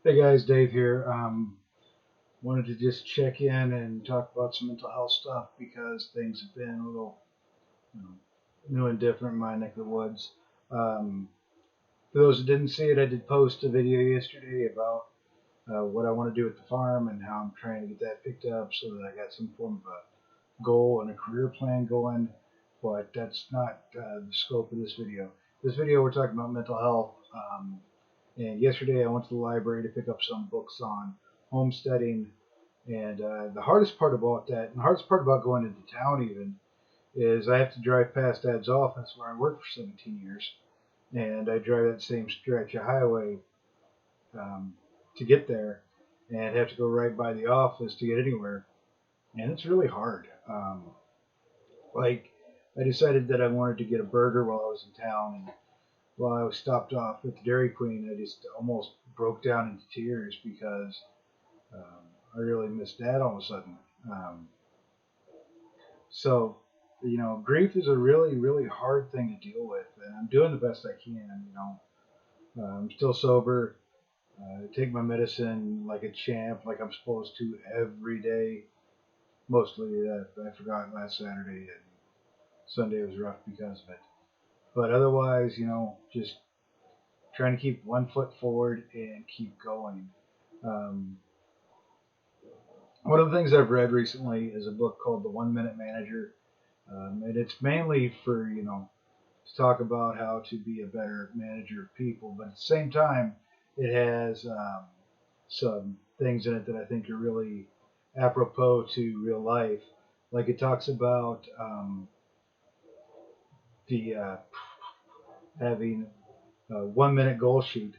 Hey guys, Dave here. Wanted to just check in and talk about some mental health stuff because things have been a little, you know, new and different in my neck of the woods. Um, for those that didn't see it, I did post a video yesterday about what I want to do at the farm and how I'm trying to get that picked up so that I got some form of a goal and a career plan going. But that's not the scope of this video. This video, we're talking about mental health. And yesterday I went to the library to pick up some books on homesteading. And the hardest part about that, and the hardest part about going into town even, is I have to drive past Dad's office where I worked for 17 years. And I drive that same stretch of highway um, to get there and have to go right by the office to get anywhere. And it's really hard. Like, I decided that I wanted to get a burger while I was in town. And while I was stopped off at the Dairy Queen, I just almost broke down into tears because I really missed Dad all of a sudden. Um, so, grief is a really, really hard thing to deal with, and I'm doing the best I can. I'm still sober. I take my medicine like a champ, like I'm supposed to every day. Mostly that I forgot last Saturday, and Sunday was rough because of it. But otherwise, just trying to keep one foot forward and keep going. Um, One of the things I've read recently is a book called The 1 Minute Manager, and it's mainly for to talk about how to be a better manager of people, but at the same time, it has some things in it that I think are really apropos to real life. Like it talks about the having a 1 minute goal sheet,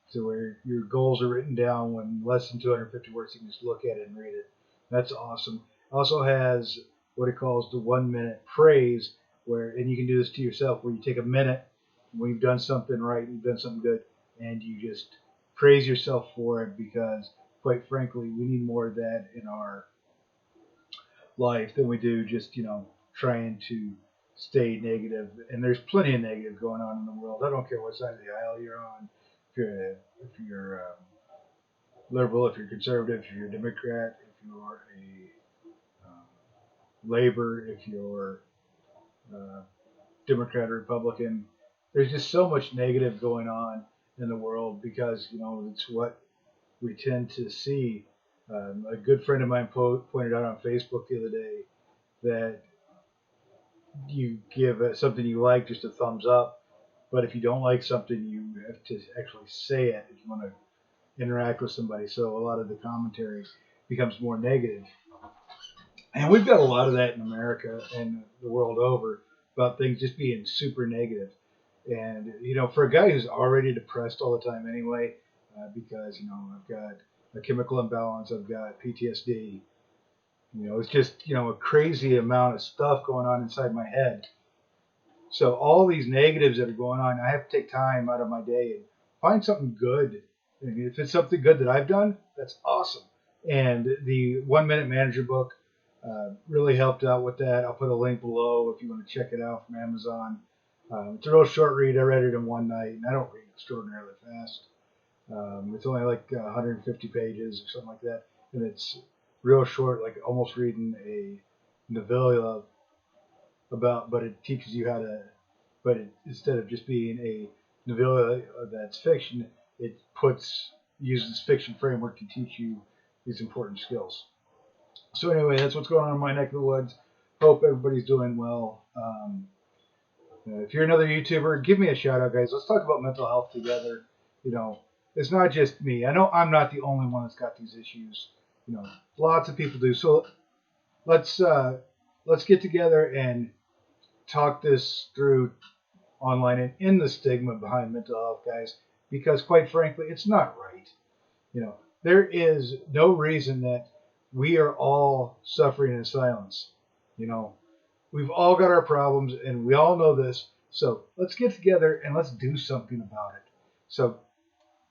so where your goals are written down when less than 250 words. You can just look at it and read it. That's awesome. Also has what it calls the 1 minute praise, and you can do this to yourself, where you take a minute when you've done something right, you've done something good, and you just praise yourself for it, because quite frankly, we need more of that in our life than we do just trying to stay negative. And there's plenty of negative going on in the world. I don't care what side of the aisle you're on. If you're liberal, if you're conservative, if you're a Democrat, if you're a labor, if you're Democrat or Republican, there's just so much negative going on in the world because it's what we tend to see. A good friend of mine pointed out on Facebook the other day that you give something you like just a thumbs up, but if you don't like something, you have to actually say it if you want to interact with somebody. So a lot of the commentary becomes more negative. And we've got a lot of that in America and the world over, about things just being super negative. And, for a guy who's already depressed all the time anyway, because, I've got a chemical imbalance, I've got PTSD, it's just, a crazy amount of stuff going on inside my head. So all these negatives that are going on, I have to take time out of my day and find something good. And if it's something good that I've done, that's awesome. And the 1 Minute Manager book really helped out with that. I'll put a link below if you want to check it out from Amazon. It's a real short read. I read it in one night, and I don't read extraordinarily fast. It's only like 150 pages or something like that, and it's real short, like almost reading a novella but it teaches you how to, instead of just being a novella that's fiction, it uses fiction framework to teach you these important skills. So anyway, that's what's going on in my neck of the woods. Hope everybody's doing well. If you're another YouTuber, give me a shout out, guys. Let's talk about mental health together. It's not just me. I know I'm not the only one that's got these issues. Lots of people do. So let's get together and talk this through online and in the stigma behind mental health, guys, because quite frankly, it's not right. There is no reason that we are all suffering in silence. We've all got our problems and we all know this. So let's get together and let's do something about it. So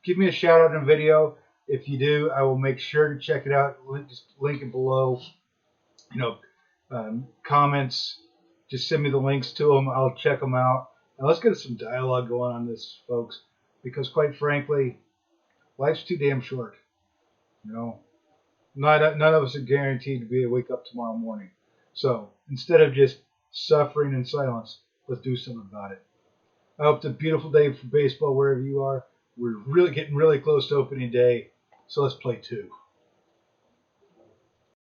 give me a shout out in a video. If you do, I will make sure to check it out. Just link it below. Comments, just send me the links to them. I'll check them out. Now let's get some dialogue going on this, folks, because quite frankly, Life's too damn short. You know, none of us are guaranteed to be able to wake up tomorrow morning. So instead of just suffering in silence, let's do something about it. I hope it's a beautiful day for baseball wherever you are. We're really getting really close to opening day, so let's play two.